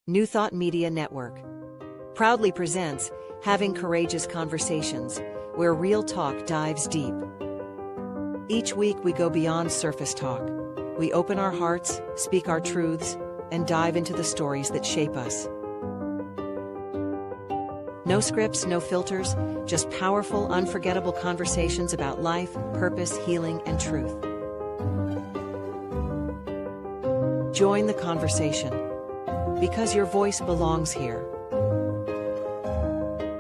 New Thought Media Network proudly presents Having Courageous Conversations, where real talk dives deep. Each week we go beyond surface talk. We open our hearts, speak our truths, and dive into the stories that shape us. No scripts, no filters, just powerful, unforgettable conversations about life, purpose, healing, and truth. Join the conversation, because your voice belongs here.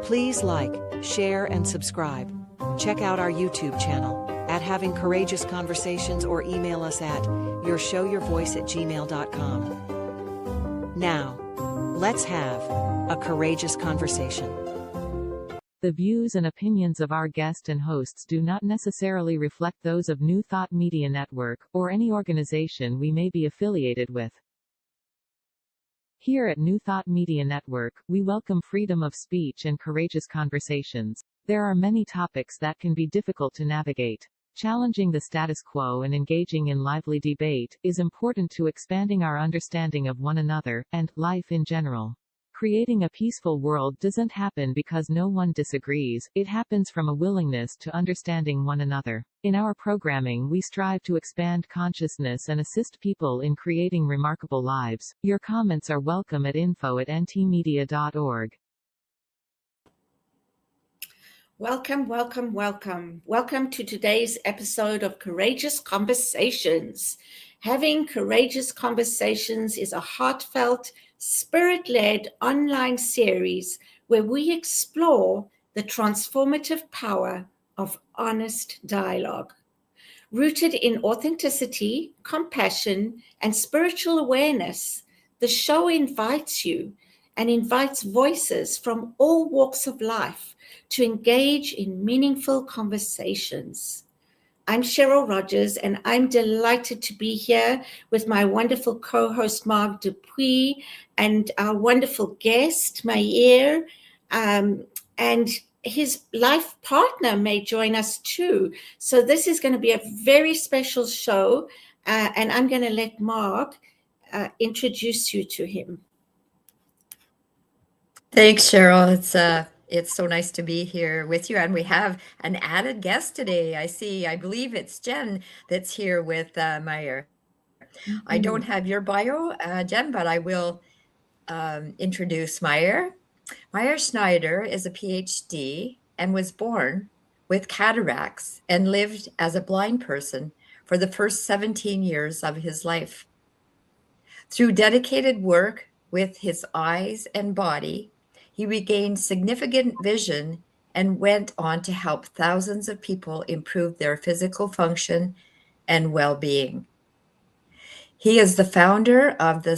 Please like, share, and subscribe. Check out our YouTube channel at Having Courageous Conversations or email us at yourshowyourvoice@gmail.com. Now, let's have a courageous conversation. The views and opinions of our guest and hosts do not necessarily reflect those of New Thought Media Network, or any organization we may be affiliated with. Here at New Thought Media Network, we welcome freedom of speech and courageous conversations. There are many topics that can be difficult to navigate. Challenging the status quo and engaging in lively debate is important to expanding our understanding of one another, and life in general. Creating a peaceful world doesn't happen because no one disagrees, it happens from a willingness to understanding one another. In our programming, we strive to expand consciousness and assist people in creating remarkable lives. Your comments are welcome at info@ntmedia.org. Welcome, welcome, welcome. Welcome to today's episode of Courageous Conversations. Having Courageous Conversations is a heartfelt, spirit-led online series where we explore the transformative power of honest dialogue. Rooted in authenticity, compassion, and spiritual awareness, the show invites you and invites voices from all walks of life to engage in meaningful conversations. I'm Cheryl Rogers, and I'm delighted to be here with my wonderful co-host, Mark Dupuis, and our wonderful guest, Meir, and his life partner may join us too. So this is going to be a very special show, and I'm going to let Mark introduce you to him. Thanks, Cheryl. It's so nice to be here with you, and we have an added guest today. I believe it's Jen that's here with Meir. I don't have your bio, Jen, but I will introduce Meir. Meir Schneider is a PhD and was born with cataracts and lived as a blind person for the first 17 years of his life. Through dedicated work with his eyes and body, he regained significant vision and went on to help thousands of people improve their physical function and well-being. He is the founder of the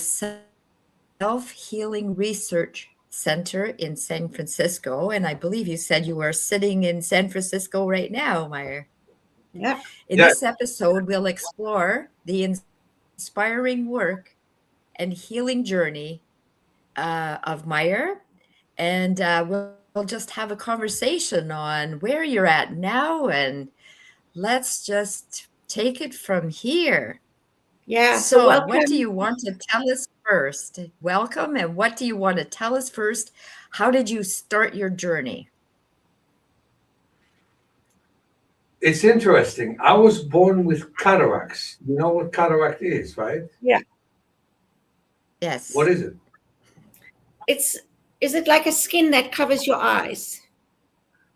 Self-Healing Research Center in San Francisco, and I believe you said you are sitting in San Francisco right now, Meir. Yeah. In this episode, we'll explore the inspiring work and healing journey of Meir. And we'll just have a conversation on where you're at now, and let's just take it from here. Yeah. So welcome. What do you want to tell us first? Welcome. And what do you want to tell us first? How did you start your journey? It's interesting. I was born with cataracts. You know what cataract is, right? Yeah. Yes. What is it? Is it like a skin that covers your eyes?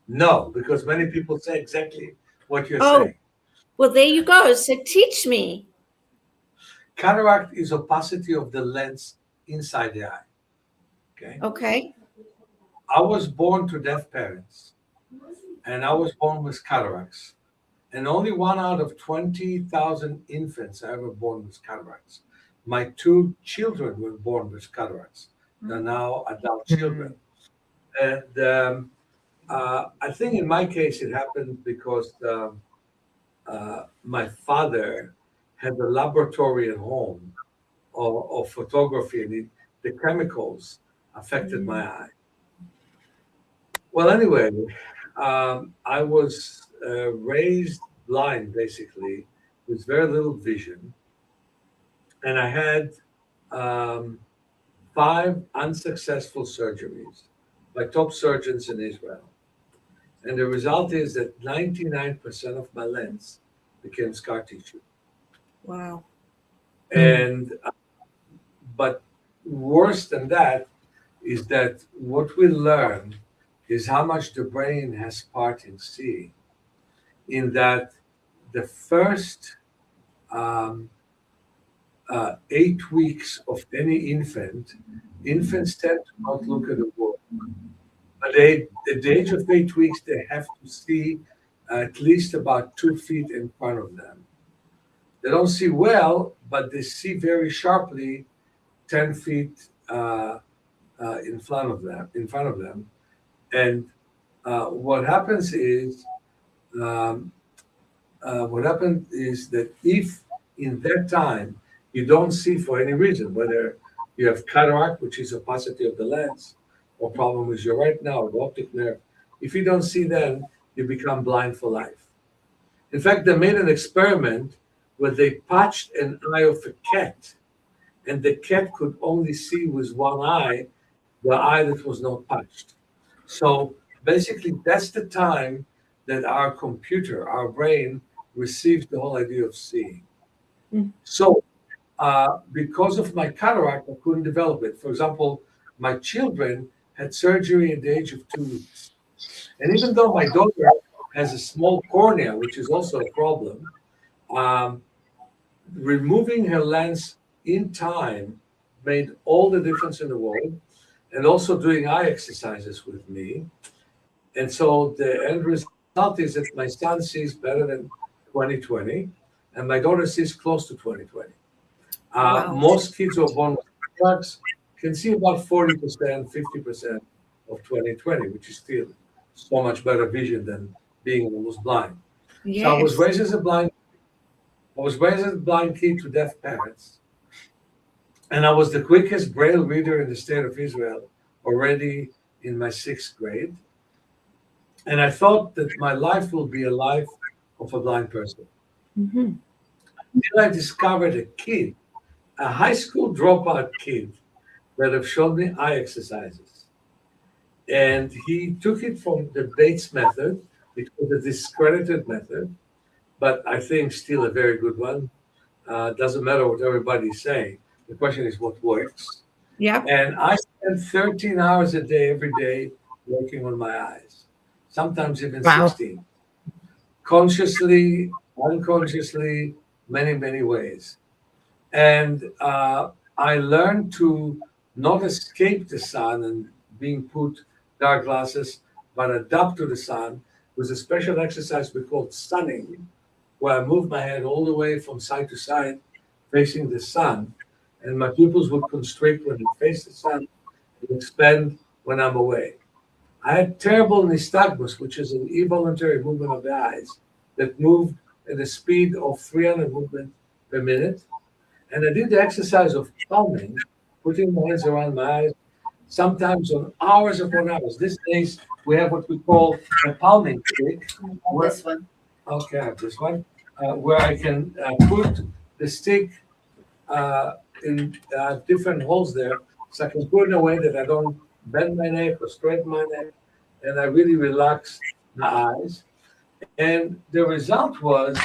No, because many people say exactly what you're saying. Well, there you go. So teach me. Cataract is opacity of the lens inside the eye. Okay. I was born to deaf parents, and I was born with cataracts. And only 1 out of 20,000 infants are ever born with cataracts. My 2 children were born with cataracts. They're now adult children. And I think in my case it happened because my father had a laboratory at home of photography, and the chemicals affected my eye. Well, anyway, I was raised blind, basically, with very little vision. And I had 5 unsuccessful surgeries by top surgeons in Israel. And the result is that 99% of my lens became scar tissue. Wow. And but worse than that is that what we learn is how much the brain has part in seeing. In that the first 8 weeks of any infants tend to not look at the world. But at the age of 8 weeks, they have to see at least about 2 feet in front of them. They don't see well, but they see very sharply 10 feet in front of them. And what happens is that if in that time you don't see for any reason, whether you have cataract, which is opacity of the lens, or problem with your retina or the optic nerve, if you don't see then, you become blind for life. In fact, they made an experiment where they patched an eye of a cat, and the cat could only see with one eye, the eye that was not patched. So basically, that's the time that our computer, our brain, receives the whole idea of seeing. So because of my cataract, I couldn't develop it. For example, my children had surgery at the age of 2 weeks. And even though my daughter has a small cornea, which is also a problem, removing her lens in time made all the difference in the world, and also doing eye exercises with me. And so the end result is that my son sees better than 20/20, and my daughter sees close to 20/20. Wow. Most kids who are born with cataracts can see about 40%, 50% of 20/20, which is still so much better vision than being almost blind. Yes. So I was raised as a blind kid to deaf parents. And I was the quickest Braille reader in the state of Israel already in my 6th grade. And I thought that my life will be a life of a blind person. Until I discovered a high school dropout kid that have shown me eye exercises. And he took it from the Bates method. It was a discredited method, but I think still a very good one. Doesn't matter what everybody's saying. The question is what works. Yeah. And I spend 13 hours a day, every day, working on my eyes, sometimes even 16. Consciously, unconsciously, many, many ways. And I learned to not escape the sun and being put dark glasses, but adapt to the sun with a special exercise we call sunning, where I move my head all the way from side to side, facing the sun. And my pupils would constrict when they face the sun and expand when I'm away. I had terrible nystagmus, which is an involuntary movement of the eyes that moved at a speed of 300 movements per minute. And I did the exercise of palming, putting my hands around my eyes, sometimes on hours upon hours. These days, we have what we call a palming stick. This one. Okay, I have this one, where I can put the stick in different holes there, so I can put it in a way that I don't bend my neck or straighten my neck, and I really relax my eyes. And the result was,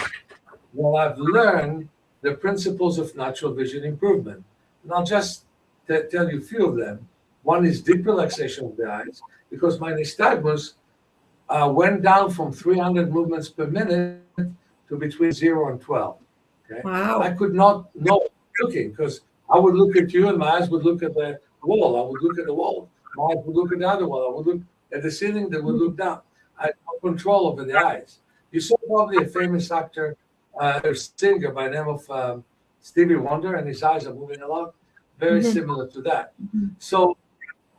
well, I've learned the principles of natural vision improvement. And I'll just tell you a few of them. One is deep relaxation of the eyes, because my nystagmus went down from 300 movements per minute to between 0 and 12. Okay? Wow. I could not know looking, because I would look at you and my eyes would look at the wall. I would look at the wall. My eyes would look at the other wall. I would look at the ceiling that would look down. I had no control over the eyes. You saw probably a famous actor, a singer by the name of Stevie Wonder, and his eyes are moving a lot, very similar to that. So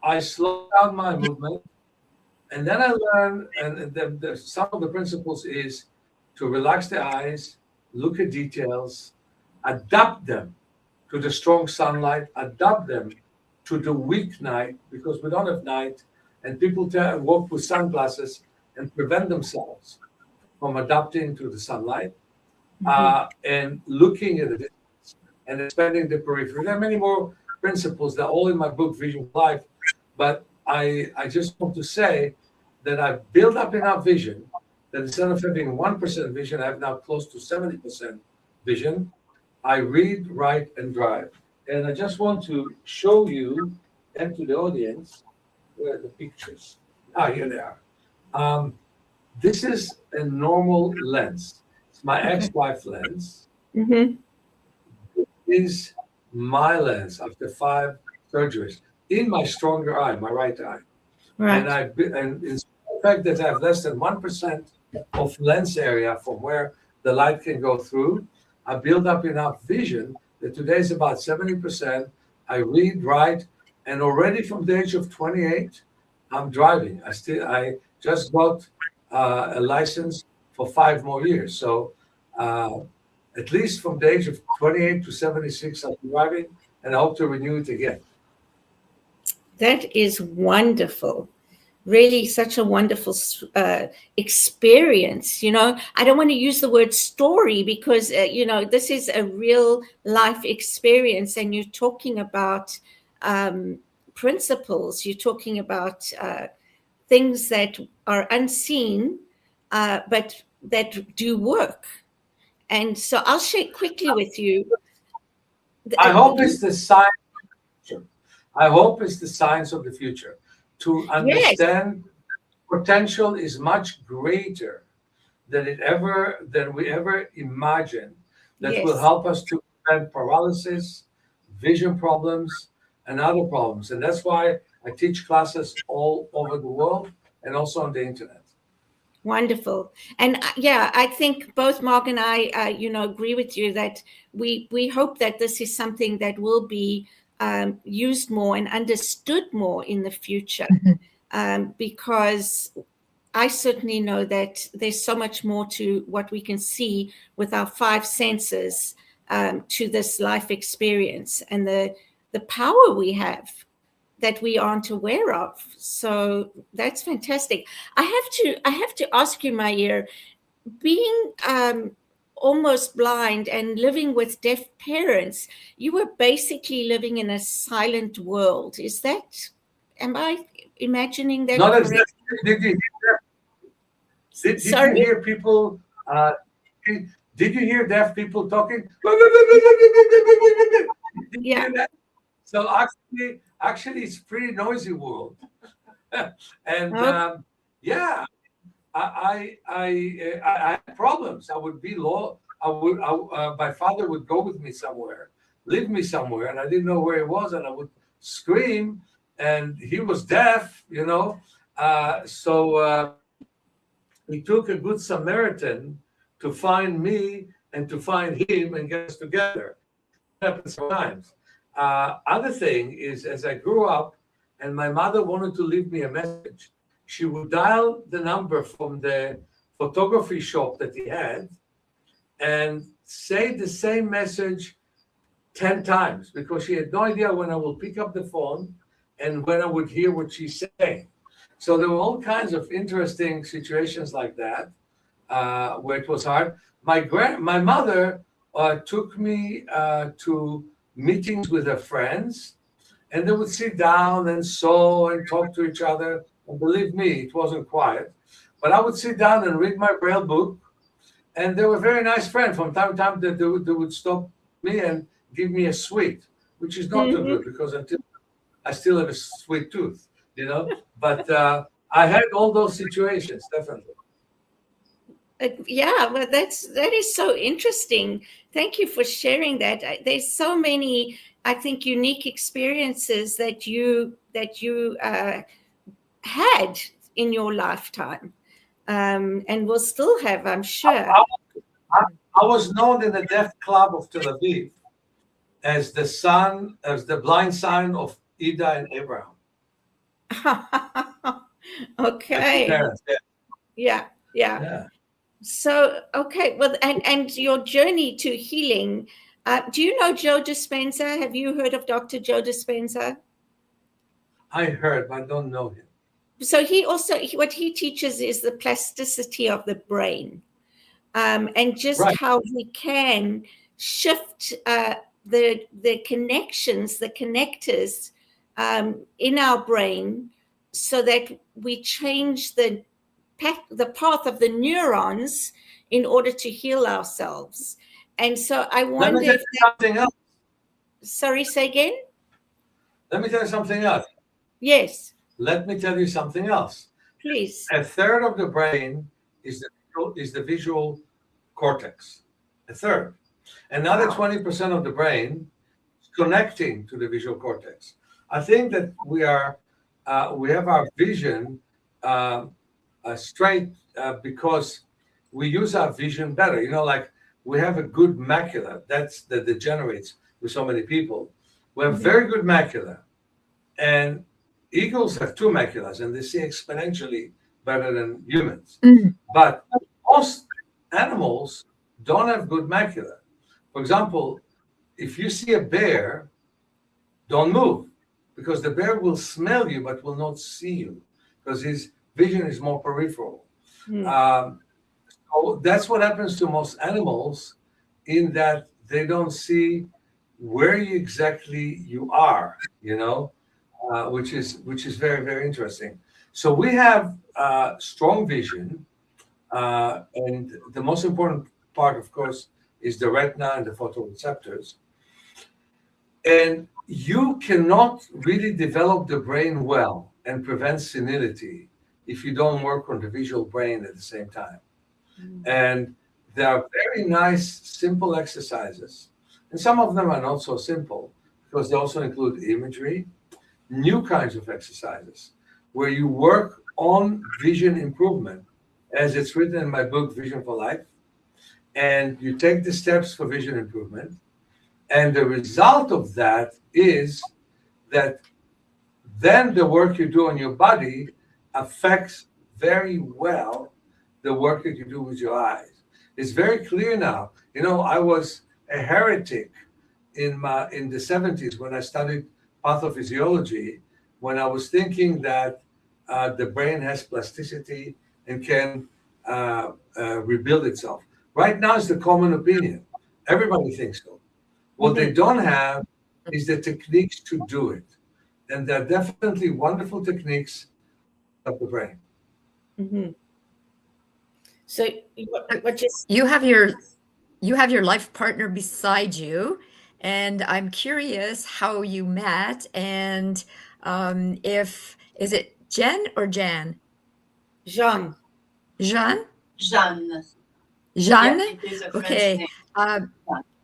I slowed down my movement, and then I learned, and some of the principles is to relax the eyes, look at details, adapt them to the strong sunlight, adapt them to the weak night, because we don't have night, and people walk with sunglasses and prevent themselves from adapting to the sunlight, and looking at the distance and expanding the periphery. There are many more principles. They're all in my book, Vision for Life. But I just want to say that I've built up enough vision that instead of having 1% vision, I have now close to 70% vision. I read, write, and drive. And I just want to show you and to the audience where are the pictures. Here they are. This is a normal lens. It's my ex-wife lens. Mm-hmm. This is my lens after 5 surgeries in my stronger eye, my right eye. Right. And in the fact that I have less than 1% of lens area from where the light can go through, I build up enough vision that today is about 70%. I read, write, and already from the age of 28, I'm driving. I just got a license for 5 more years. So at least from the age of 28 to 76, I'm driving, and I hope to renew it again. That is wonderful. Really such a wonderful experience. You know, I don't want to use the word story because, you know, this is a real life experience, and you're talking about principles. You're talking about things that are unseen, but that do work. And so I'll share quickly with you. I hope it's the science of the future. I hope it's the science of the future. To understand potential is much greater than we ever imagined. That will help us to prevent paralysis, vision problems, and other problems. And that's why I teach classes all over the world and also on the internet. Wonderful. And yeah, I think both Mark and I, you know, agree with you that we hope that this is something that will be used more and understood more in the future, because I certainly know that there's so much more to what we can see with our 5 senses to this life experience and the power we have that we aren't aware of. So that's fantastic. I have to ask you, Meir, being almost blind and living with deaf parents, you were basically living in a silent world. Am I imagining that Not correctly? Did you hear people? Did you hear deaf people talking? Yeah. So actually, it's pretty noisy world, and yeah, I had problems. I would be low. My father would go with me somewhere, leave me somewhere, and I didn't know where he was, and I would scream, and he was deaf, you know. So he took a good Samaritan to find me and to find him and get us together. It happens sometimes. Other thing is, as I grew up, and my mother wanted to leave me a message, she would dial the number from the photography shop that he had and say the same message 10 times because she had no idea when I would pick up the phone and when I would hear what she's saying. So there were all kinds of interesting situations like that where it was hard. My mother took me to meetings with her friends, and they would sit down and sew and talk to each other. And believe me, it wasn't quiet. But I would sit down and read my Braille book, and they were very nice friends. From time to time, they would stop me and give me a sweet, which is not too good because until I still have a sweet tooth, you know. But I had all those situations, definitely. Yeah, well, that is so interesting. Thank you for sharing that. There's so many, I think, unique experiences that you had in your lifetime, and will still have, I'm sure. I was known in the Deaf Club of Tel Aviv as the blind son of Ida and Abraham. Okay. Parents, Yeah. So, okay. Well, and your journey to healing. Do you know Joe Dispenza? Have you heard of Dr. Joe Dispenza? I heard, but I don't know him. So what he teaches is the plasticity of the brain, and just how we can shift the connections, the connectors in our brain, so that we change the path of the neurons in order to heal ourselves. And so I wonder Let me tell you something else. Sorry, say again? Let me tell you something else. Yes. Let me tell you something else. Please. A third of the brain is the visual cortex. A third. Another 20% of the brain is connecting to the visual cortex. I think that we have our vision straight because we use our vision better. Like we have a good macula. That degenerates with so many people. We have very good macula. And eagles have two maculas, and they see exponentially better than humans. But most animals don't have good macula. For example, if you see a bear, don't move, because the bear will smell you but will not see you, because his vision is more peripheral. So that's what happens to most animals, in that they don't see where exactly you are, which is very, very interesting. So we have strong vision, and the most important part, of course, is the retina and the photoreceptors. And you cannot really develop the brain well and prevent senility if you don't work on the visual brain at the same time. And there are very nice, simple exercises, and some of them are not so simple because they also include imagery, new kinds of exercises where you work on vision improvement, as it's written in my book, Vision for Life. And you take the steps for vision improvement. And the result of that is that then the work you do on your body affects very well the work that you do with your eyes. It's very clear now. I was a heretic in the 70s when I studied pathophysiology, when I was thinking that the brain has plasticity and can rebuild itself. Right now, it's the common opinion. Everybody thinks so. What they don't have is the techniques to do it. And there are definitely wonderful techniques of the brain. So you have your life partner beside you, and I'm curious how you met, and is it Jen or Jan? Jean. Jean? Jeanne. Jeanne? Yeah, it is a French Okay. name.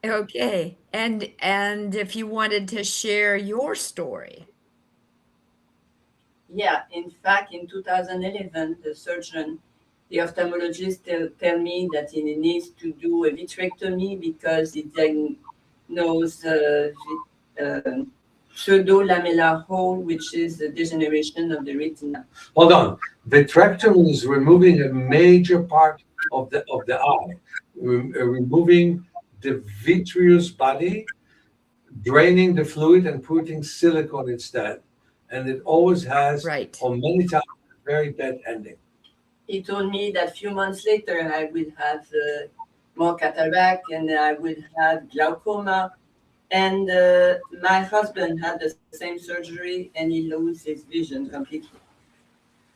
Okay. And if you wanted to share your story. Yeah, in fact, in 2011, the ophthalmologist tell me that he needs to do a vitrectomy because he diagnosed pseudo-lamellar hole, which is a degeneration of the retina. Hold on. Vitrectomy is removing a major part of the eye, removing the vitreous body, draining the fluid, and putting silicone instead. And it always has, or many times, a very bad ending. He told me that a few months later I will have more cataract and I will have glaucoma. And my husband had the same surgery and he lost his vision completely.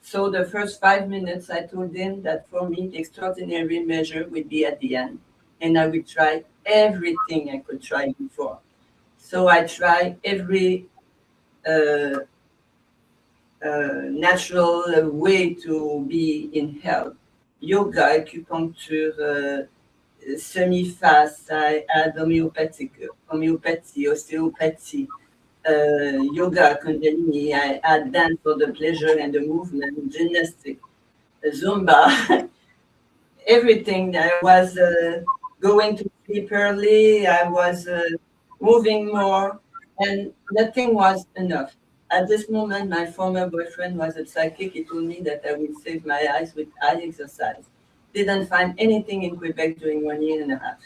So the first 5 minutes I told him that for me the extraordinary measure would be at the end. And I would try everything I could try before. So I tried every natural way to be in health. Yoga, acupuncture, semi-fast, I had homeopathy, osteopathy, yoga, kundalini, I had dance for the pleasure and the movement, gymnastics, Zumba, everything. I was going to sleep early, I was moving more, and nothing was enough. At this moment, my former boyfriend was a psychic. He told me that I would save my eyes with eye exercise. Didn't find anything in Quebec during 1 year and a half.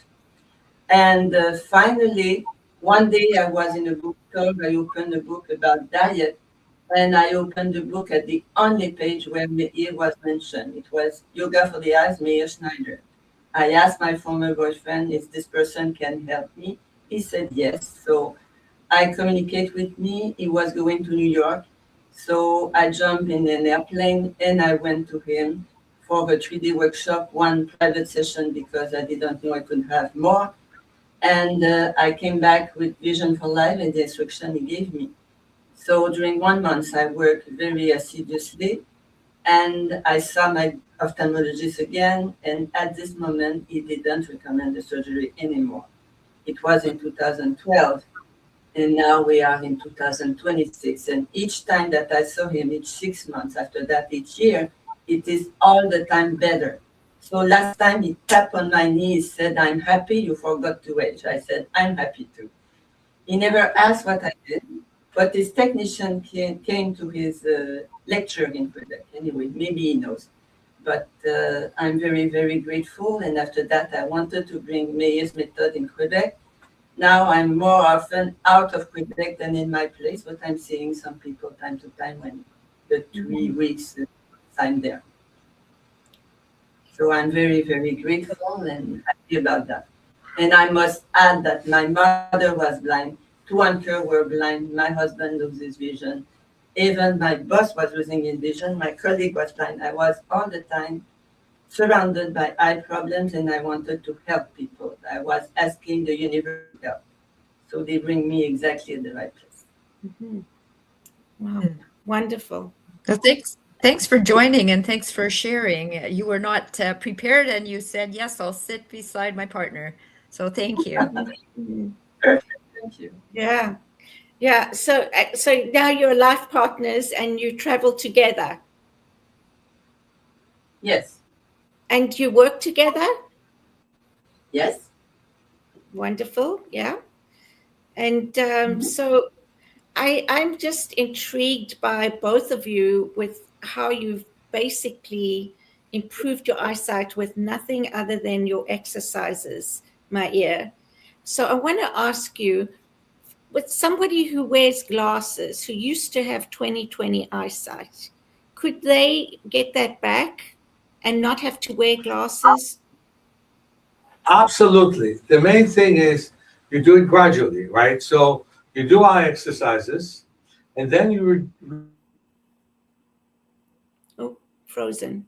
And finally, one day I was in a bookstore. I opened a book about diet, and I opened the book at the only page where Meir was mentioned. It was Yoga for the Eyes, Meir Schneider. I asked my former boyfriend if this person can help me. He said yes. So I communicate with me. He was going to New York. So I jumped in an airplane and I went to him for a 3-day workshop, one private session because I didn't know I could have more. And I came back with Vision for Life and the instruction he gave me. So during 1 month, I worked very assiduously and I saw my ophthalmologist again. And at this moment, he didn't recommend the surgery anymore. It was in 2012. And now we are in 2026. And each time that I saw him, each 6 months, after that, each year, it is all the time better. So last time he tapped on my knee, said, "I'm happy you forgot to age." I said, "I'm happy too." He never asked what I did, but his technician came to his lecture in Quebec. Anyway, maybe he knows. But I'm very, very grateful. And after that, I wanted to bring Meir's method in Quebec. Now I'm more often out of Quebec than in my place, but I'm seeing some people time to time when the 3 weeks I'm there. So I'm very, very grateful and happy about that. And I must add that my mother was blind, 2 uncles were blind, my husband loses vision, even my boss was losing his vision, my colleague was blind. I was all the time surrounded by eye problems and I wanted to help people. I was asking the universe to help. So they bring me exactly at the right place. Mm-hmm. Wow, wonderful. So thanks for joining and thanks for sharing. You were not prepared and you said, yes, I'll sit beside my partner. So thank you. Perfect. Thank you. Yeah. Yeah. So now you're life partners and you travel together. Yes. And you work together? Yes. Wonderful. Yeah. And so I'm just intrigued by both of you with how you've basically improved your eyesight with nothing other than your exercises, Meir. So I want to ask you, with somebody who wears glasses, who used to have 20/20 eyesight, could they get that back and not have to wear glasses? Absolutely. The main thing is you do it gradually, right? So you do eye exercises, and then you Oh, frozen.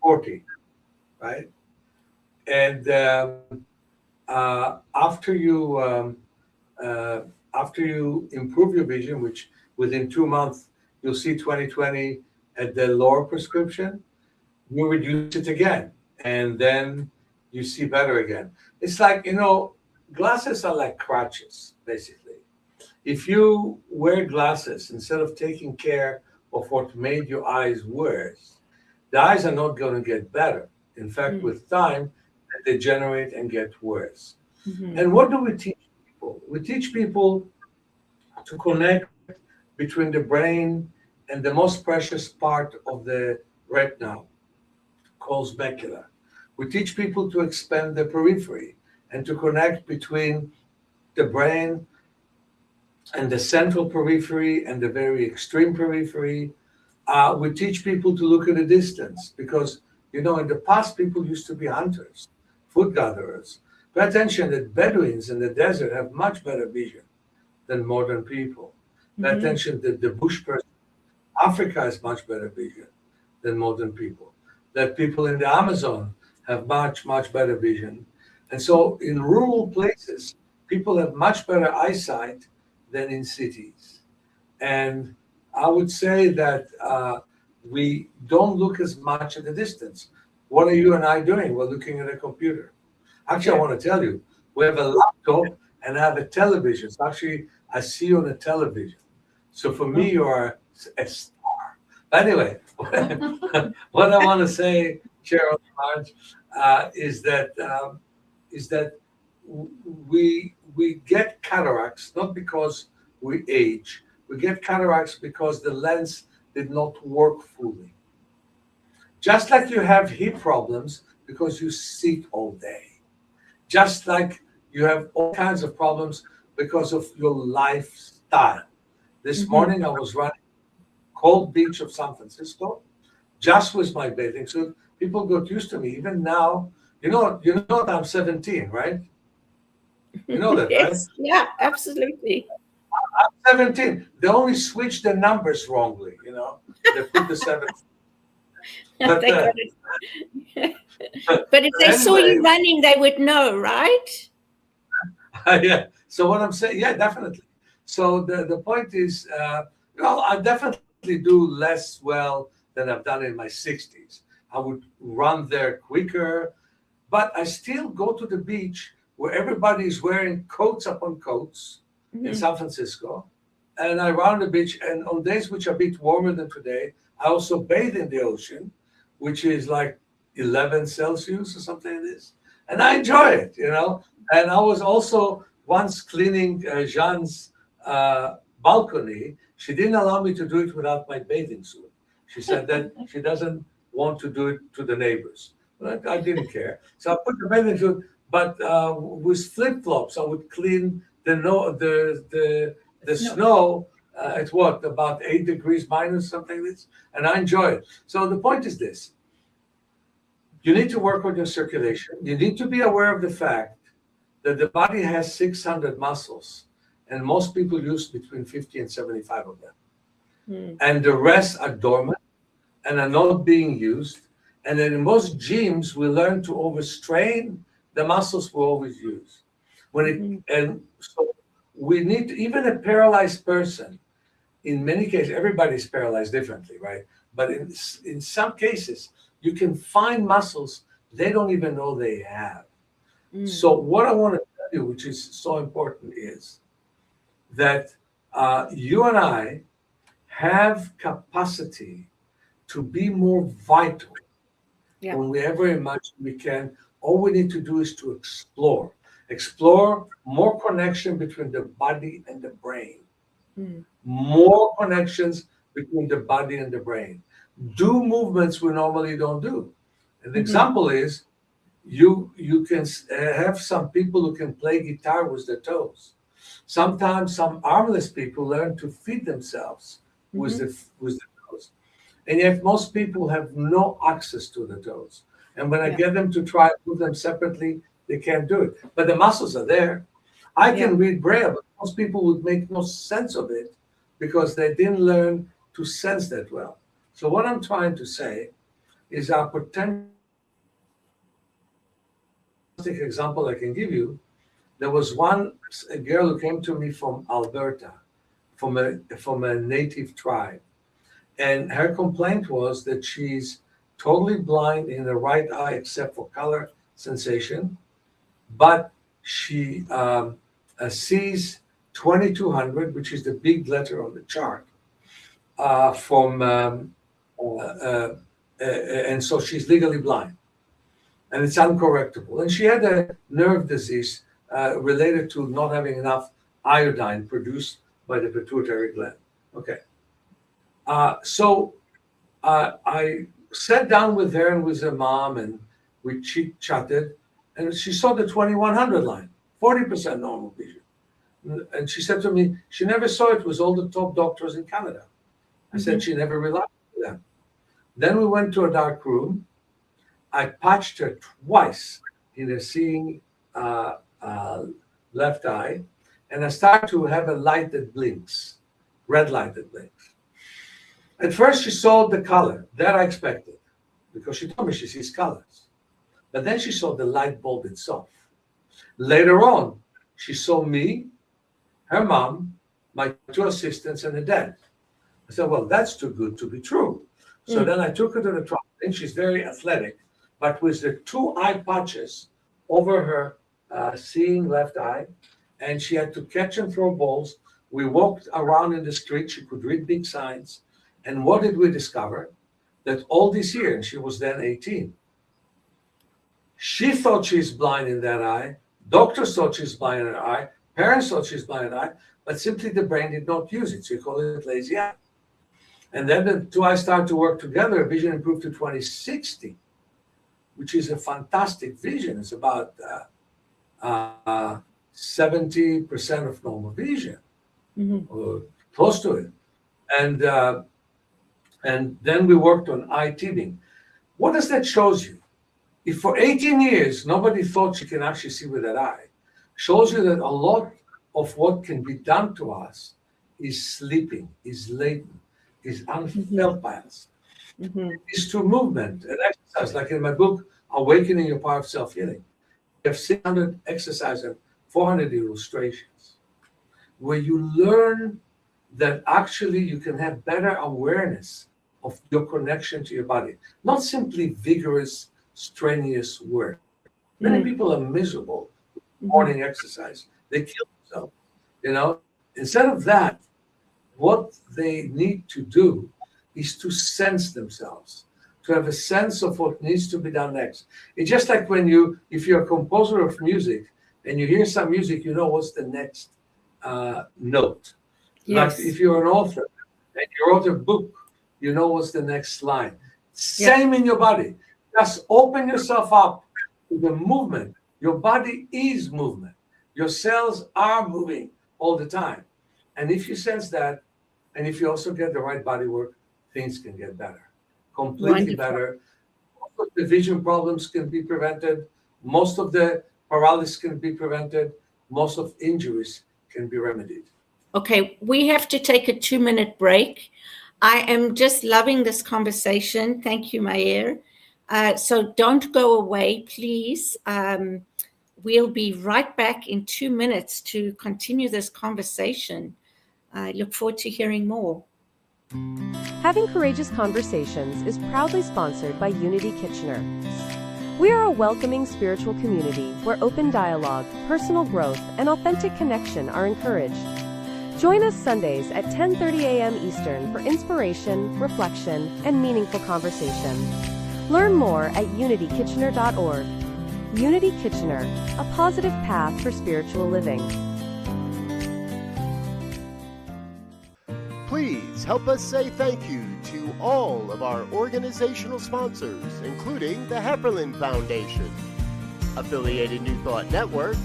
40, right? And after you improve your vision, which within 2 months you'll see 20/20 at the lower prescription, you reduce it again, and then you see better again. It's like, glasses are like crutches, basically. If you wear glasses instead of taking care of what made your eyes worse, the eyes are not going to get better. In fact, with time, they degenerate and get worse. Mm-hmm. And what do we teach people? We teach people to connect between the brain and the most precious part of the retina, called macula. We teach people to expand the periphery and to connect between the brain and the central periphery and the very extreme periphery. We teach people to look at a distance because, in the past, people used to be hunters, food gatherers. Pay attention that Bedouins in the desert have much better vision than modern people. Pay attention that the bush person, Africa has much better vision than modern people. That people in the Amazon have much, much better vision. And so in rural places, people have much better eyesight than in cities. And I would say that we don't look as much at the distance. What are you and I doing? We're looking at a computer. Actually, I want to tell you, we have a laptop and I have a television. So actually, I see you on a television. So for me, you are a star. But anyway, what I want to say, Cheryl Marge, is that we get cataracts not because we age. We get cataracts because the lens did not work fully. Just like you have hip problems because you sit all day. Just like you have all kinds of problems because of your lifestyle. This morning I was running cold beach of San Francisco, just with my bathing suit. People got used to me. Even now, you know I'm 17, right? You know that, right? Yes, yeah, absolutely. I'm 17. They only switched the numbers wrongly, you know. They put the 7. But They got it. But if they saw anyway, you running, they would know, right? yeah. So what I'm saying, yeah, definitely. So the point is, well, I definitely do less well than I've done in my 60s. I would run there quicker, but I still go to the beach where everybody is wearing coats upon coats in San Francisco. And I run the beach, and on days which are a bit warmer than today, I also bathe in the ocean, which is like 11 Celsius or something like this. And I enjoy it, you know. And I was also once cleaning Jeanne's balcony. She didn't allow me to do it without my bathing suit. She said that she doesn't want to do it to the neighbors. But I didn't care. So I put the bathing suit, but with flip-flops, I would clean the snow at what, about 8 degrees minus, something like this. And I enjoy it. So the point is this. You need to work on your circulation. You need to be aware of the fact that the body has 600 muscles, and most people use between 50 and 75 of them. And the rest are dormant and are not being used. And then in most gyms, we learn to overstrain the muscles we always use. And so we need to, even a paralyzed person, in many cases, everybody's paralyzed differently, right? But in some cases, you can find muscles they don't even know they have. So what I want to tell you, which is so important, is that you and I have capacity to be more vital when we ever imagine we can. All we need to do is to explore more connection between the body and the brain, more connections between the body and the brain. Do movements we normally don't do. An example is you can have some people who can play guitar with their toes. Sometimes some armless people learn to feed themselves with the toes. And yet most people have no access to the toes. And when I get them to try to do them separately, they can't do it. But the muscles are there. I can read Braille, but most people would make no sense of it because they didn't learn to sense that well. So what I'm trying to say is our potential example I can give you. There was a girl who came to me from Alberta, from a native tribe. And her complaint was that she's totally blind in the right eye except for color sensation, but she sees 2200, which is the big letter on the chart, and so she's legally blind, and it's uncorrectable. And she had a nerve disease related to not having enough iodine produced by the pituitary gland. Okay. So I sat down with her and with her mom, and we chit-chatted, and she saw the 2100 line, 40% normal vision. And she said to me, she never saw it with all the top doctors in Canada. I said she never relied on them. Then we went to a dark room. I patched her twice in the seeing left eye, and I started to have a light that blinks, red light that blinks. At first, she saw the color. That I expected, because she told me she sees colors. But then she saw the light bulb itself. Later on, she saw me, her mom, my 2 assistants, and a dad. I said, well, that's too good to be true. So then I took her to the trial, and she's very athletic, but with the 2 eye patches over her seeing left eye, and she had to catch and throw balls. We walked around in the street. She could read big signs. And what did we discover? That all this year, and she was then 18, she thought she's blind in that eye. Doctors thought she's blind in her eye. Parents thought she's blind in her eye, but simply the brain did not use it. So you call it lazy eye. And then the 2 eyes started to work together. Vision improved to 20/60, which is a fantastic vision. It's about 70% of normal vision, or close to it. And then we worked on eye teaming. What does that show you? If for 18 years, nobody thought she can actually see with that eye, shows you that a lot of what can be done to us is sleeping, is latent, is unfelt by us. It's through movement and exercise. Like in my book, Awakening Your Power of Self-Healing, I have 600 exercises and 400 illustrations where you learn that actually you can have better awareness of your connection to your body, not simply vigorous, strenuous work. Many people are miserable with morning exercise. They kill themselves. Instead of that, what they need to do is to sense themselves, to have a sense of what needs to be done next. It's just like if you're a composer of music and you hear some music, you know what's the next note. Yes. Like if you're an author and you wrote a book, you know what's the next line. Same in your body. Just open yourself up to the movement. Your body is movement. Your cells are moving all the time. And if you sense that, and if you also get the right body work, things can get better, completely better. Most of the vision problems can be prevented. Most of the paralysis can be prevented. Most of injuries can be remedied. Okay, we have to take a 2-minute break. I am just loving this conversation. Thank you, Meir. So don't go away, please. We'll be right back in 2 minutes to continue this conversation. I look forward to hearing more. Having Courageous Conversations is proudly sponsored by Unity Kitchener. We are a welcoming spiritual community where open dialogue, personal growth, and authentic connection are encouraged. Join us Sundays at 10:30 a.m. Eastern for inspiration, reflection, and meaningful conversation. Learn more at unitykitchener.org. Unity Kitchener, a positive path for spiritual living. Please help us say thank you to all of our organizational sponsors, including the Hepperlin Foundation, Affiliated New Thought Network,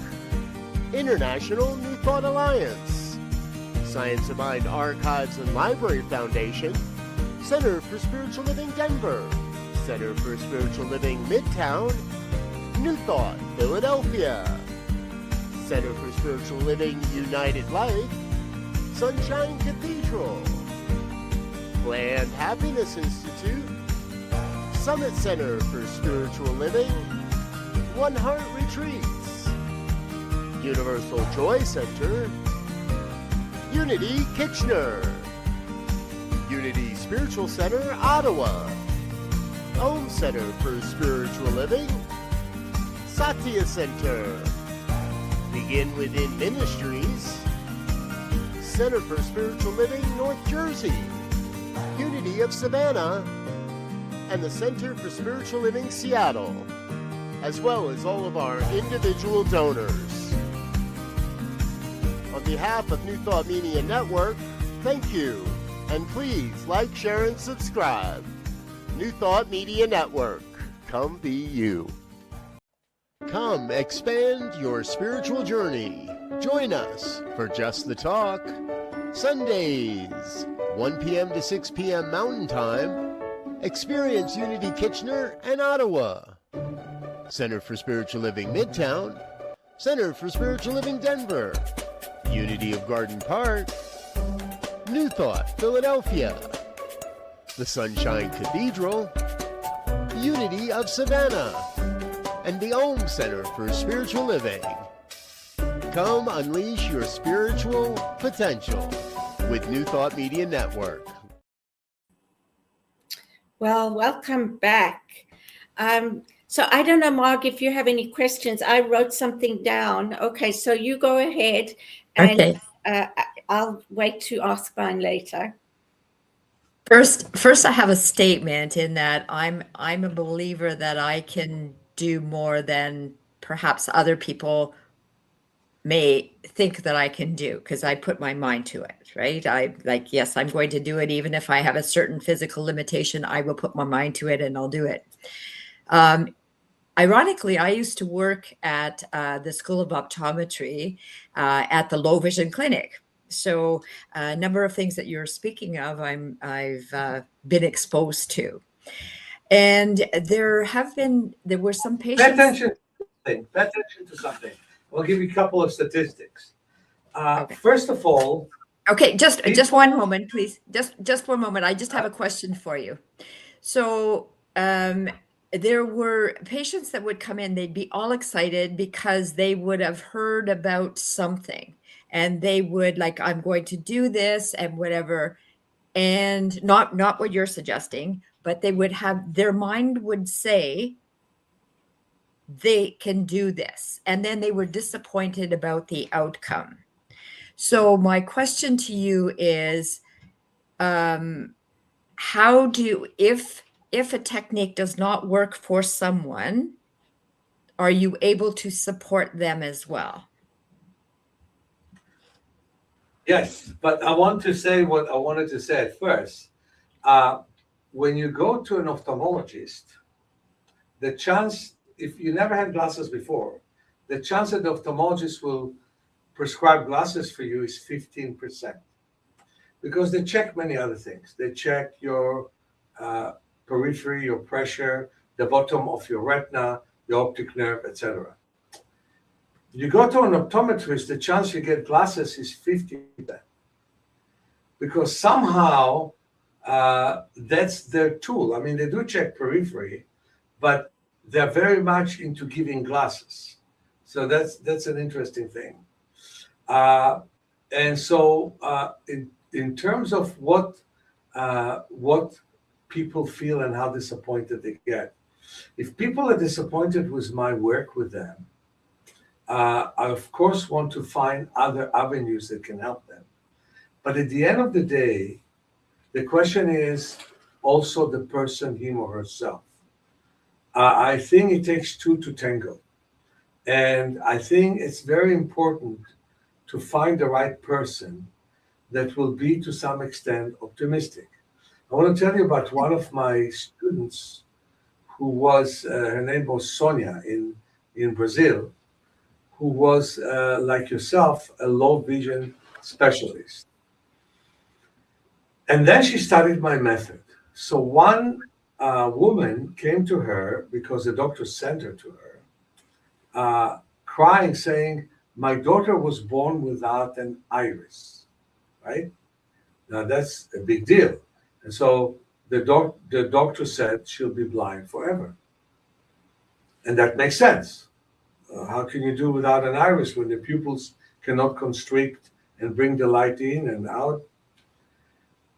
International New Thought Alliance, Science of Mind Archives and Library Foundation, Center for Spiritual Living Denver, Center for Spiritual Living Midtown, New Thought Philadelphia, Center for Spiritual Living United Life, Sunshine Cathedral, Planned Happiness Institute, Summit Center for Spiritual Living, One Heart Retreats, Universal Joy Center, Unity Kitchener, Unity Spiritual Center, Ottawa, Home Center for Spiritual Living, Satya Center, Begin Within Ministries, Center for Spiritual Living, North Jersey, Unity of Savannah, and the Center for Spiritual Living, Seattle, as well as all of our individual donors. On behalf of New Thought Media Network, thank you, and please like, share, and subscribe. New Thought Media Network, come be you. Come expand your spiritual journey. Join us for Just the Talk, Sundays, 1 p.m. to 6 p.m. Mountain Time. Experience Unity Kitchener and Ottawa. Center for Spiritual Living Midtown, Center for Spiritual Living Denver, Unity of Garden Park, New Thought Philadelphia, the Sunshine Cathedral, Unity of Savannah, and the Om Center for Spiritual Living. Come unleash your spiritual potential with New Thought Media Network. Well, welcome back. So I don't know, Mark, if you have any questions. I wrote something down. Okay, so you go ahead, and I'll wait to ask mine later. First, I have a statement in that I'm a believer that I can do more than perhaps other people may think that I can do, because I put my mind to it, right? Yes, I'm going to do it. Even if I have a certain physical limitation, I will put my mind to it and I'll do it. Ironically, I used to work at the School of Optometry at the Low Vision Clinic. So a number of things that you're speaking of, I've been exposed to. And there were some patients. Pay attention to something. I'll give you a couple of statistics. Okay. First of all, Okay, just one moment, please. Just one moment. I just have a question for you. So there were patients that would come in, they'd be all excited because they would have heard about something and they would like, I'm going to do this and whatever. And not what you're suggesting, but they would have, their mind would say they can do this. And then they were disappointed about the outcome. So my question to you is, how do, if a technique does not work for someone, are you able to support them as well? yes, but I want to say what I wanted to say at first. When you go to an ophthalmologist, the chance, if you never had glasses before, the chance that the ophthalmologist will prescribe glasses for you is 15%. Because they check many other things. They check your periphery, your pressure, the bottom of your retina, your optic nerve, etc. You go to an optometrist, the chance you get glasses is 50%. Because somehow that's their tool. I mean, they do check periphery, but they're very much into giving glasses. So that's an interesting thing. And so in terms of what people feel and how disappointed they get, if people are disappointed with my work with them, I of course want to find other avenues that can help them. But at the end of the day, the question is also the person, him or herself. I think it takes two to tango. And I think it's very important to find the right person that will be to some extent optimistic. I want to tell you about one of my students who was, her name was Sonia in Brazil, who was, like yourself, a low vision specialist. And then she studied my method. So one woman came to her because the doctor sent her to her, crying, saying, my daughter was born without an iris, right? Now that's a big deal. And so the doctor said she'll be blind forever. And that makes sense. How can you do without an iris when the pupils cannot constrict and bring the light in and out?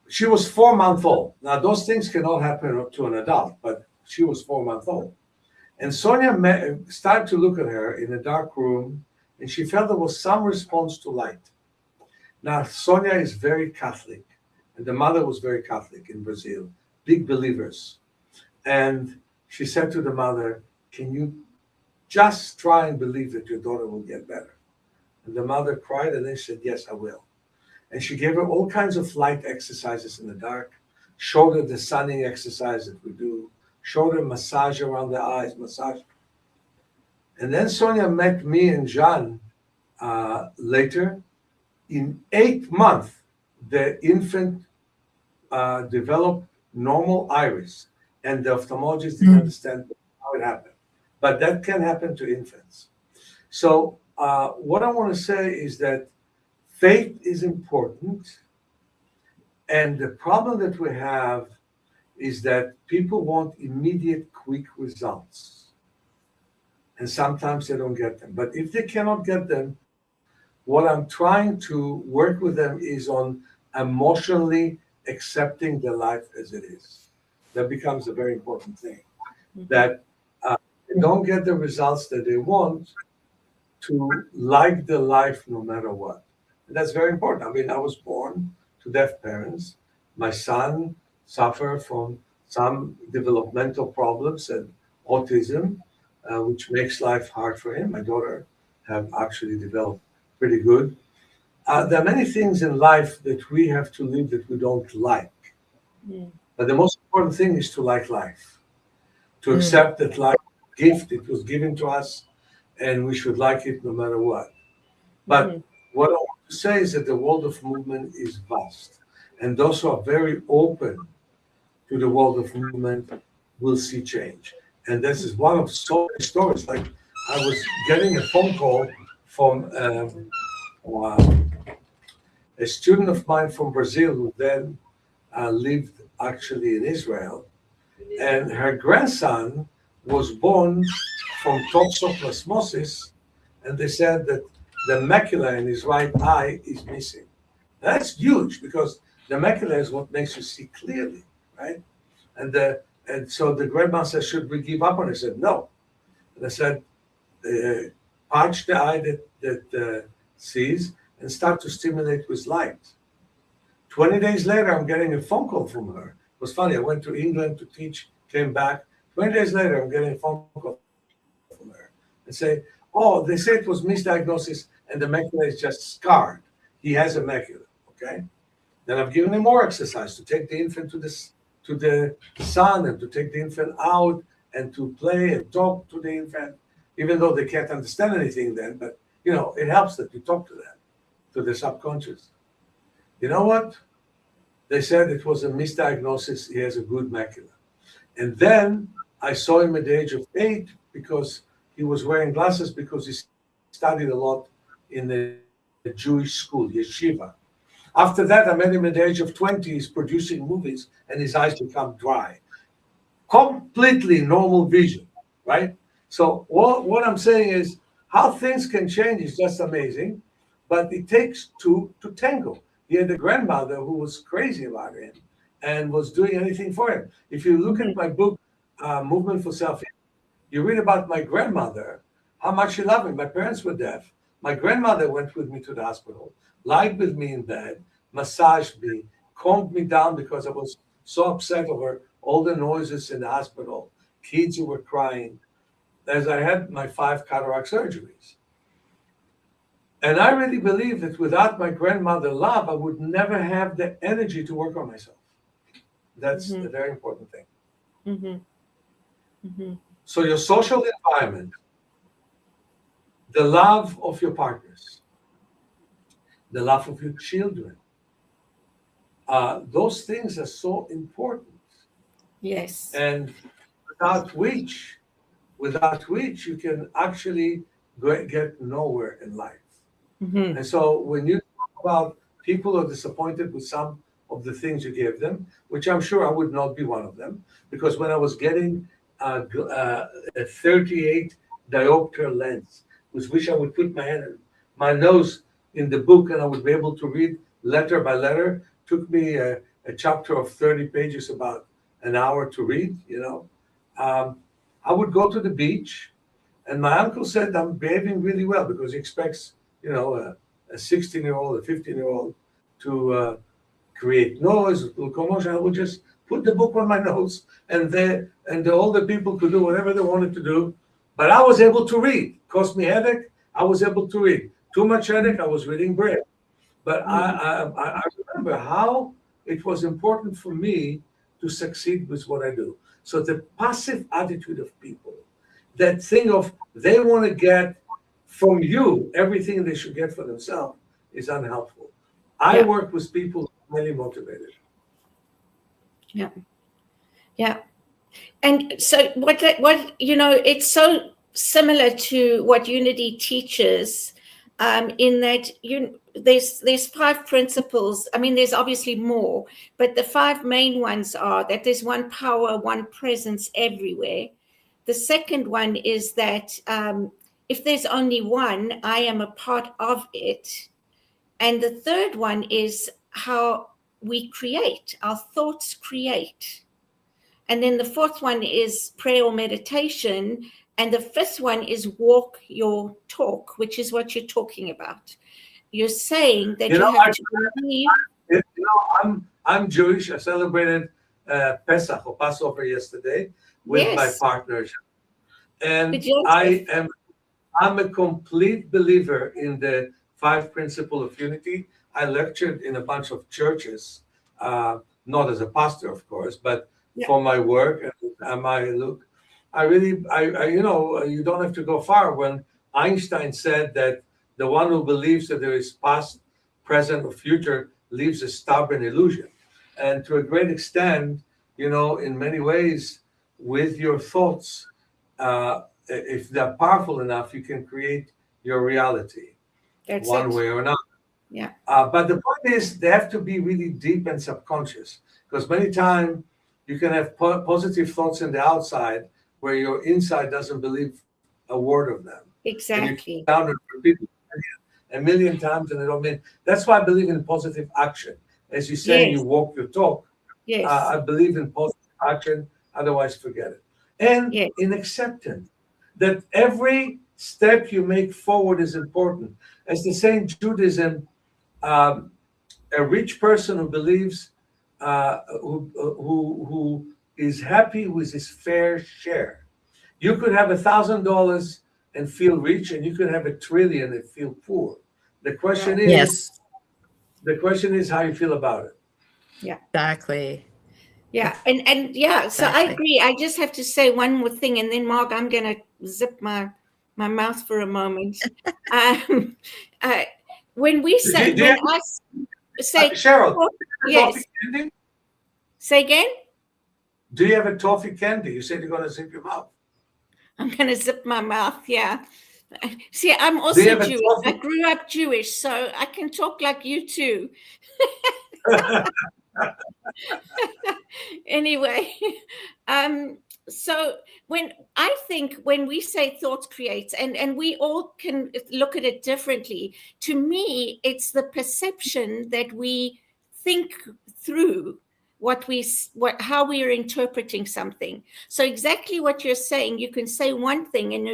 She was 4 months old. Now those things cannot happen to an adult, but she was 4 months old. And Sonia started to look at her in a dark room, and she felt there was some response to light. Now, Sonia is very Catholic, and the mother was very Catholic in Brazil, big believers. And she said to the mother, can you just try and believe that your daughter will get better? And the mother cried, and then she said, yes, I will. And she gave her all kinds of light exercises in the dark, showed her the sunning exercise that we do, showed her massage around the eyes, massage. And then Sonia met me and Jean later. In 8 months, the infant developed normal iris, and the ophthalmologist didn't understand how it happened. But that can happen to infants. So what I want to say is that faith is important. And the problem that we have is that people want immediate, quick results. And sometimes they don't get them. But if they cannot get them, what I'm trying to work with them is on emotionally accepting their life as it is. That becomes a very important thing. That they don't get the results that they want, to like the life no matter what. And that's very important. I mean, I was born to deaf parents. My son suffered from some developmental problems and autism, which makes life hard for him. My daughter have actually developed pretty good. There are many things in life that we have to live that we don't like. But the most important thing is to like life, to accept that life is a gift, it was given to us, and we should like it no matter what. But what I want to say is that the world of movement is vast, and those who are very open to the world of movement will see change. And this is one of so many stories. Like, I was getting a phone call from a student of mine from Brazil who then lived actually in Israel, and her grandson was born from toxoplasmosis, and they said that the macula in his right eye is missing. That's huge because the macula is what makes you see clearly, right? And so the grandma said, should we give up on it? I said, no. And I said, patch the eye that sees and start to stimulate with light. 20 days later, I'm getting a phone call from her. It was funny. I went to England to teach, came back. 20 days later, I'm getting a phone call from her and say, oh, they say it was misdiagnosis and the macula is just scarred. He has a macula, okay? Then I've given him more exercise to take the infant to the sun and to take the infant out and to play and talk to the infant, even though they can't understand anything then, but it helps that you talk to them, to the subconscious. You know what? They said it was a misdiagnosis. He has a good macula. And then I saw him at the age of 8 because he was wearing glasses because he studied a lot in the Jewish school, yeshiva. After that, I met him at the age of 20. He's producing movies and his eyes become dry. Completely normal vision, right? So what I'm saying is how things can change is just amazing, but it takes two to tango. He had a grandmother who was crazy about him and was doing anything for him. If you look at my book, Movement for Self, you read about my grandmother, how much she loved me. My parents were deaf. My grandmother went with me to the hospital, lied with me in bed, massaged me, calmed me down because I was so upset over all the noises in the hospital, kids who were crying, as I had my 5 cataract surgeries. And I really believe that without my grandmother's love, I would never have the energy to work on myself. That's a very important thing. Mm-hmm. Mm-hmm. So your social environment, the love of your partners, the love of your children, those things are so important. Yes. And without which you can actually get nowhere in life. Mm-hmm. And so when you talk about people are disappointed with some of the things you gave them, which I'm sure I would not be one of them, because when I was getting a 38 diopter lens, with which I would put my nose in the book and I would be able to read letter by letter, took me a chapter of 30 pages about an hour to read, I would go to the beach and my uncle said I'm behaving really well because he expects a 16-year-old, a 15-year-old to create noise, commotion. I would just put the book on my nose, and all the people could do whatever they wanted to do. But I was able to read. Cost me headache, I was able to read. Too much headache, I was reading Braille. But I remember how it was important for me to succeed with what I do. So the passive attitude of people, that thing of they want to get from you everything they should get for themselves, is unhelpful. I work with people highly motivated. Yeah. And so what it's so similar to what Unity teaches, in that there's 5 principles. I mean, there's obviously more, but the 5 main ones are that there's one power, one presence everywhere. The second one is that if there's only one, I am a part of it. And the third one is how we create, our thoughts create. And then the fourth one is prayer or meditation. And the fifth one is walk your talk, which is what you're talking about. You're saying that you have to believe. I'm Jewish. I celebrated Pesach or Passover yesterday with my partners. And I'm a complete believer in the 5 principles of unity. I lectured in a bunch of churches, not as a pastor, of course, but for my work and my look. You don't have to go far when Einstein said that the one who believes that there is past, present, or future lives a stubborn illusion. And to a great extent, in many ways, with your thoughts, if they're powerful enough, you can create your reality, That's one it. way or another. Yeah. But the point is, they have to be really deep and subconscious, because many times you can have positive thoughts in the outside where your inside doesn't believe a word of them. Exactly. And you down and repeat it a million times, and they don't mean. That's why I believe in positive action. As you say, Yes. you walk your talk. Yes. I believe in positive action. Otherwise, forget it. And Yes. in acceptance that every step you make forward is important. As they say in Judaism, a rich person who believes, who is happy with his fair share. You could have $1,000 and feel rich, and you could have $1 trillion and feel poor. The question is, Yes, how you feel about it. exactly. Yeah. And yeah, so I Exactly. agree. I just have to say one more thing, and then Mark, I'm going to zip my mouth for a moment. When we say, Do you when I say, Cheryl, yes, toffee candy? say again. Do you have a toffee candy? You said you're going to zip your mouth. I'm going to zip my mouth. Yeah. See, I'm Do you also have a Jewish. toffee? I grew up Jewish, so I can talk like you too. Anyway, so when we say thoughts create, and we all can look at it differently. To me, it's the perception that we think through how we are interpreting something. So exactly what you're saying, you can say one thing and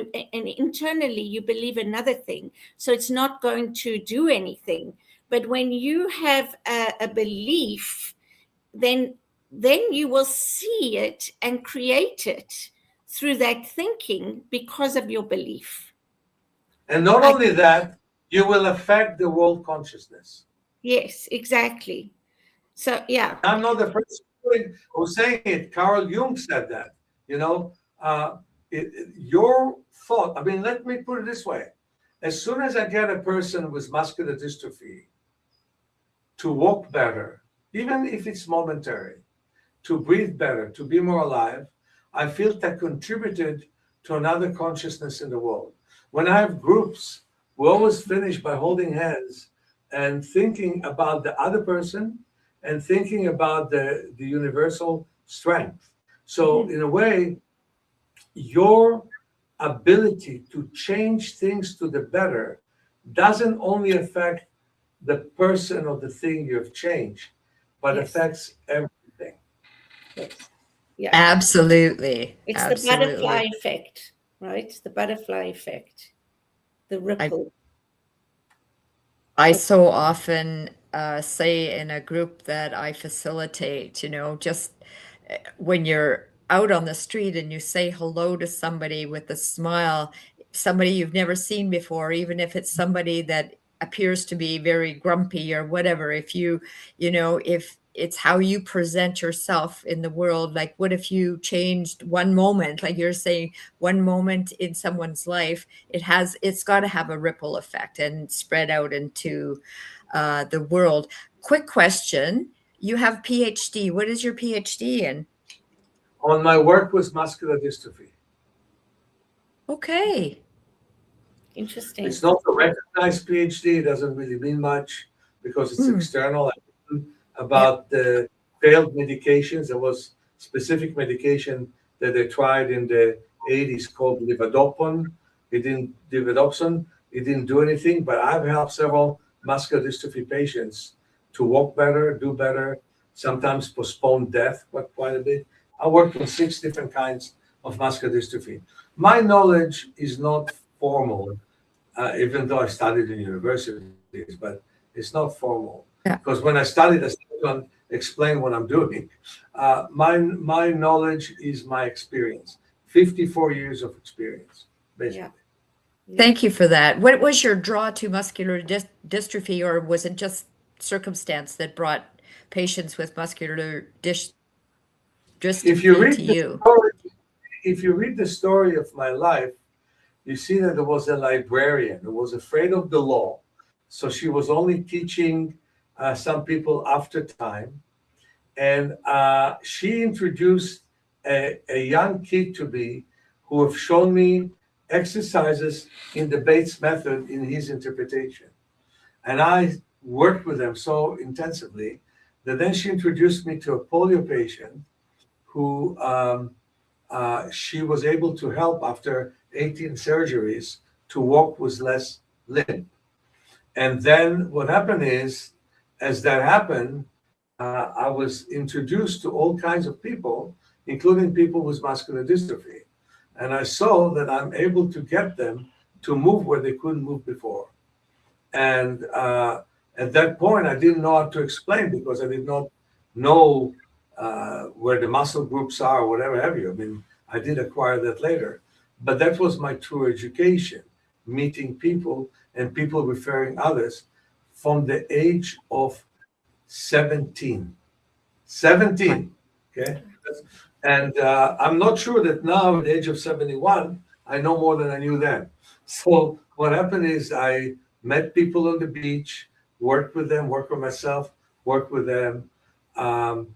internally you believe another thing. So it's not going to do anything. But when you have a belief, then you will see it and create it through that thinking because of your belief. And not only that, you will affect the world consciousness. Yes, exactly. So, yeah. I'm not the first who's saying it. Carl Jung said that. Your thought, let me put it this way. As soon as I get a person with muscular dystrophy to walk better, even if it's momentary, to breathe better, to be more alive, I feel that contributed to another consciousness in the world. When I have groups, we always finish by holding hands and thinking about the other person and thinking about the universal strength. So in a way, your ability to change things to the better doesn't only affect the person or the thing you have changed, but affects everything. Yes. Yeah. Absolutely. It's Absolutely. the butterfly effect, right? The butterfly effect, the ripple. I so often say in a group that I facilitate, just when you're out on the street and you say hello to somebody with a smile, somebody you've never seen before, even if it's somebody that appears to be very grumpy or whatever, if it's how you present yourself in the world, like what if you changed one moment, like you're saying, one moment in someone's life, it's got to have a ripple effect and spread out into the world. Quick question. You have PhD. What is your PhD in? On my work with muscular dystrophy. Okay. Interesting. It's not a recognized PhD. It doesn't really mean much because it's external. About the failed medications. There was specific medication that they tried in the 80s called levodopa. It didn't do anything, but I've helped several muscular dystrophy patients to walk better, do better, sometimes postpone death quite a bit. I worked on 6 different kinds of muscular dystrophy. My knowledge is not formal, even though I studied in universities, but it's not formal. Because when I studied, I started to explain what I'm doing. My knowledge is my experience. 54 years of experience, basically. Thank you for that. What was your draw to muscular dystrophy, or was it just circumstance that brought patients with muscular dystrophy to you? If you read the story of my life, you see that there was a librarian who was afraid of the law. So she was only teaching some people after time. And she introduced a young kid to me who have shown me exercises in the Bates method in his interpretation. And I worked with them so intensively that then she introduced me to a polio patient who she was able to help after 18 surgeries to walk with less limp. And then what happened is, as that happened, I was introduced to all kinds of people, including people with muscular dystrophy. And I saw that I'm able to get them to move where they couldn't move before. And at that point, I didn't know how to explain because I did not know where the muscle groups are or whatever have you. I mean, I did acquire that later. But that was my true education, meeting people and people referring others from the age of 17. 17, okay? And I'm not sure that now at the age of 71, I know more than I knew then. So what happened is I met people on the beach, worked with them, worked with myself, worked with them. And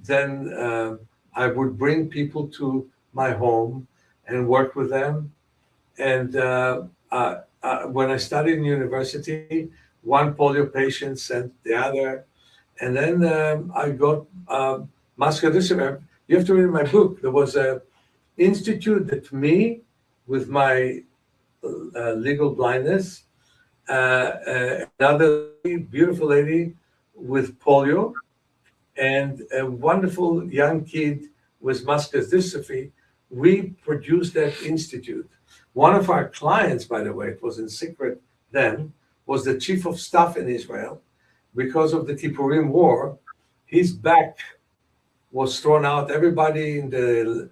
then I would bring people to my home and work with them. And when I studied in university, one polio patient sent the other. And then I got muscular dystrophy. You have to read my book. There was an institute that me, with my legal blindness, another beautiful lady with polio, and a wonderful young kid with muscular dystrophy, we produced that institute. One of our clients, by the way, it was in secret then, was the chief of staff in Israel. Because of the Kippurim War, his back was thrown out. Everybody in the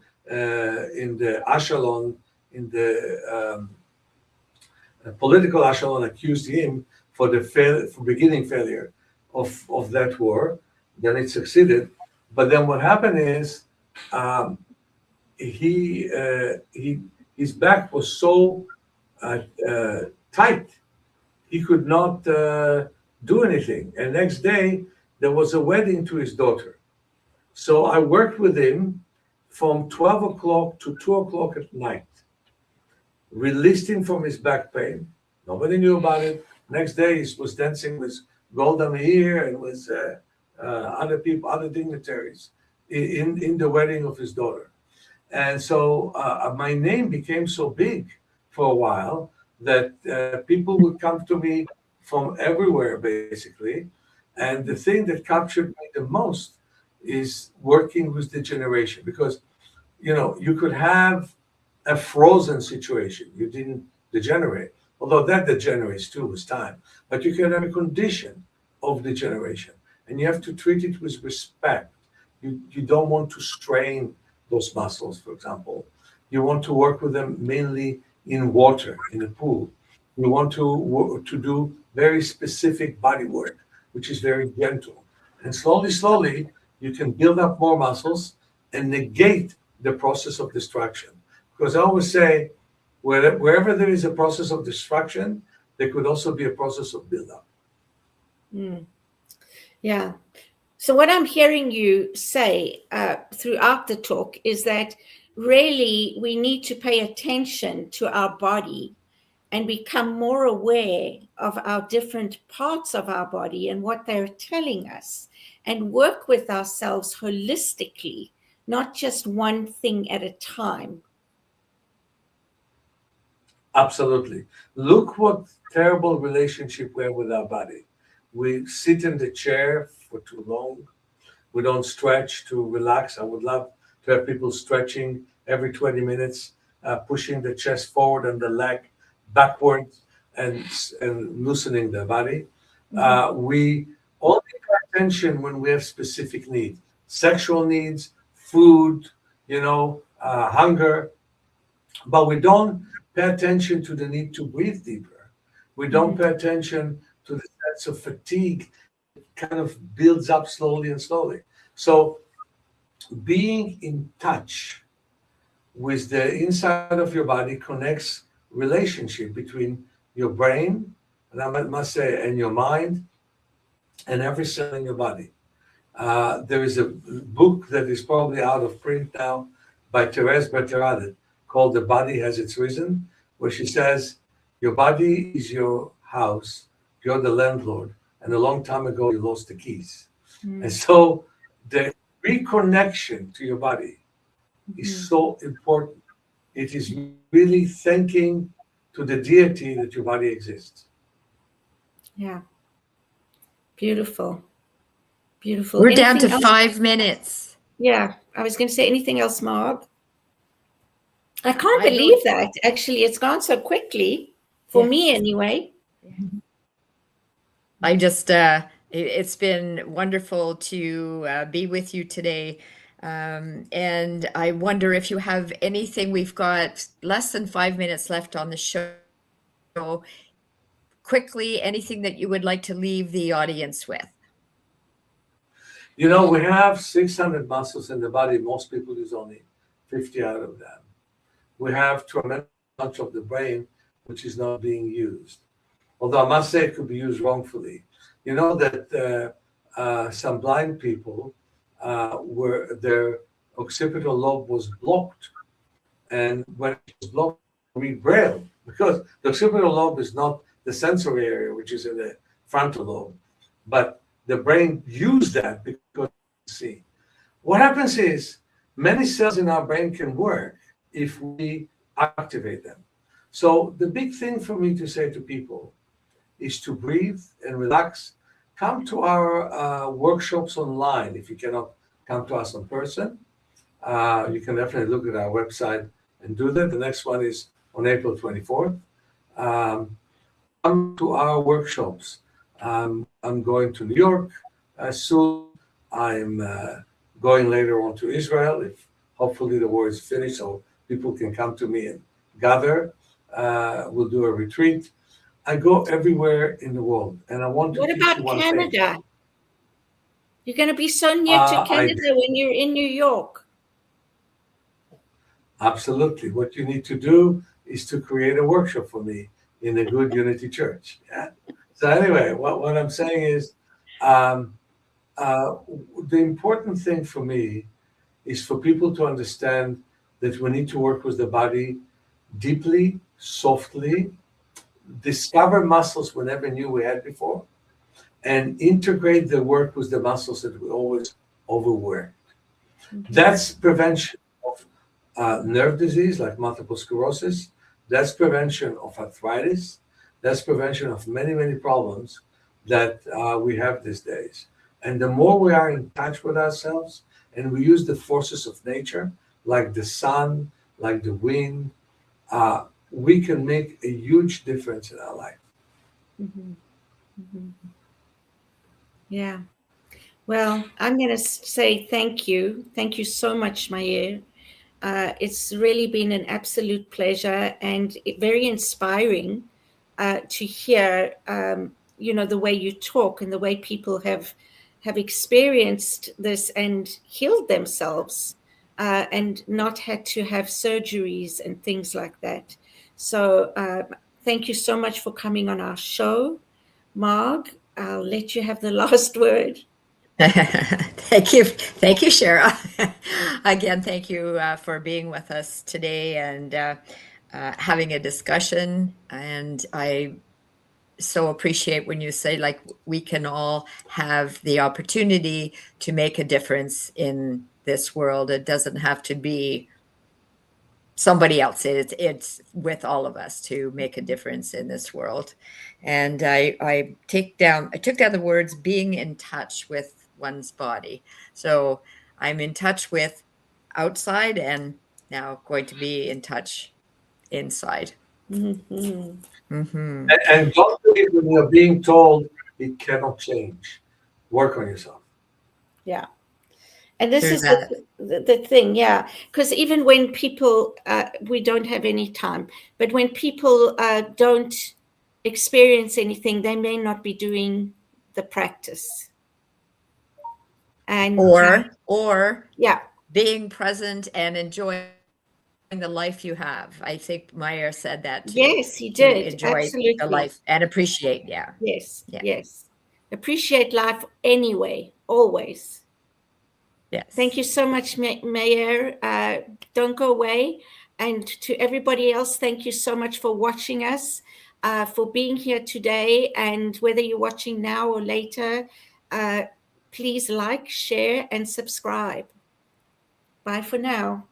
echelon, in the political echelon, accused him for for beginning failure of that war. Then it succeeded. But then what happened is his back was so tight, he could not do anything. And next day, there was a wedding to his daughter. So I worked with him from 12 o'clock to 2 o'clock at night, released him from his back pain. Nobody knew about it. Next day, he was dancing with Golda Meir and with other people, other dignitaries in the wedding of his daughter. And so my name became so big for a while that people would come to me from everywhere, basically. And the thing that captured me the most is working with degeneration, because, you know, you could have a frozen situation. You didn't degenerate, although that degenerates too with time. But you can have a condition of degeneration, and you have to treat it with respect. You don't want to strain those muscles, for example. You want to work with them mainly in water, in a pool. You want to do very specific body work, which is very gentle. And slowly, you can build up more muscles and negate the process of destruction. Because I always say, wherever there is a process of destruction, there could also be a process of buildup. Yeah. So what I'm hearing you say throughout the talk is that really we need to pay attention to our body and become more aware of our different parts of our body and what they're telling us, and work with ourselves holistically, not just one thing at a time. Absolutely. Look what terrible relationship we have with our body. We sit in the chair for too long. We don't stretch to relax. I would love to have people stretching every 20 minutes, pushing the chest forward and the leg backwards and loosening the body. We only pay attention when we have specific needs, sexual needs, food, hunger, but we don't pay attention to the need to breathe deeper. We don't pay attention to the sense of fatigue kind of builds up slowly and slowly. So being in touch with the inside of your body connects relationship between your brain, and I must say, and your mind, and every cell in your body. There is a book that is probably out of print now by Thérèse Bertherade called The Body Has Its Reason, where she says, your body is your house, you're the landlord, and a long time ago you lost the keys. And so the reconnection to your body is so important. It is really thanking to the deity that your body exists. Yeah. Beautiful. Beautiful. We're down to Anything else? 5 minutes. Yeah. I was going to say anything else, Marg? I can't believe that. Actually, it's gone so quickly for me anyway. I just, it's been wonderful to be with you today. And I wonder if you have anything. We've got less than 5 minutes left on the show. Quickly, anything that you would like to leave the audience with? You know, we have 600 muscles in the body. Most people use only 50 out of them. We have tremendous much of the brain which is not being used. Although I must say it could be used wrongfully. You know that some blind people were their occipital lobe was blocked, and when it was blocked, read Braille, because the occipital lobe is not the sensory area, which is in the frontal lobe, but the brain used that because you see. What happens is many cells in our brain can work if we activate them. So the big thing for me to say to people is to breathe and relax. Come to our workshops online if you cannot come to us in person. You can definitely look at our website and do that. The next one is on April 24th. Come to our workshops. I'm going to New York soon. I'm going later on to Israel, if hopefully the war is finished, so people can come to me and gather. We'll do a retreat. I go everywhere in the world, and I want to. What teach about you one Canada? thing. You're going to be so near to Canada when you're in New York. Absolutely. What you need to do is to create a workshop for me in a good Unity church. Yeah. So anyway, what I'm saying is, the important thing for me is for people to understand that we need to work with the body deeply, softly, discover muscles we never knew we had before, and integrate the work with the muscles that we always overworked. That's prevention of nerve disease like multiple sclerosis. That's prevention of arthritis. That's prevention of many, many problems that we have these days. And the more we are in touch with ourselves and we use the forces of nature, like the sun, like the wind, we can make a huge difference in our life. Yeah. Well, I'm going to say thank you. Thank you so much, Meir. It's really been an absolute pleasure and very inspiring to hear, the way you talk and the way people have experienced this and healed themselves and not had to have surgeries and things like that. So thank you so much for coming on our show. Marg, I'll let you have the last word. Thank you, Shara. Again, thank you for being with us today and having a discussion. And I so appreciate when you say, like, we can all have the opportunity to make a difference in this world. It doesn't have to be somebody else. It's with all of us to make a difference in this world. And I took down the words being in touch with one's body. So I'm in touch with outside and now going to be in touch inside. And don't believe when you're being told it cannot change. Work on yourself. Yeah. And this is the thing, yeah, because even when people, we don't have any time, but when people don't experience anything, they may not be doing the practice. And or yeah, being present and enjoying the life you have. I think Meir said that too. Yes, he did. Enjoy Absolutely. the life and appreciate. Yeah. Yes. Appreciate life anyway, always. Yes. Thank you so much, Meir. Don't go away. And to everybody else, thank you so much for watching us, for being here today. And whether you're watching now or later, please like, share, and subscribe. Bye for now.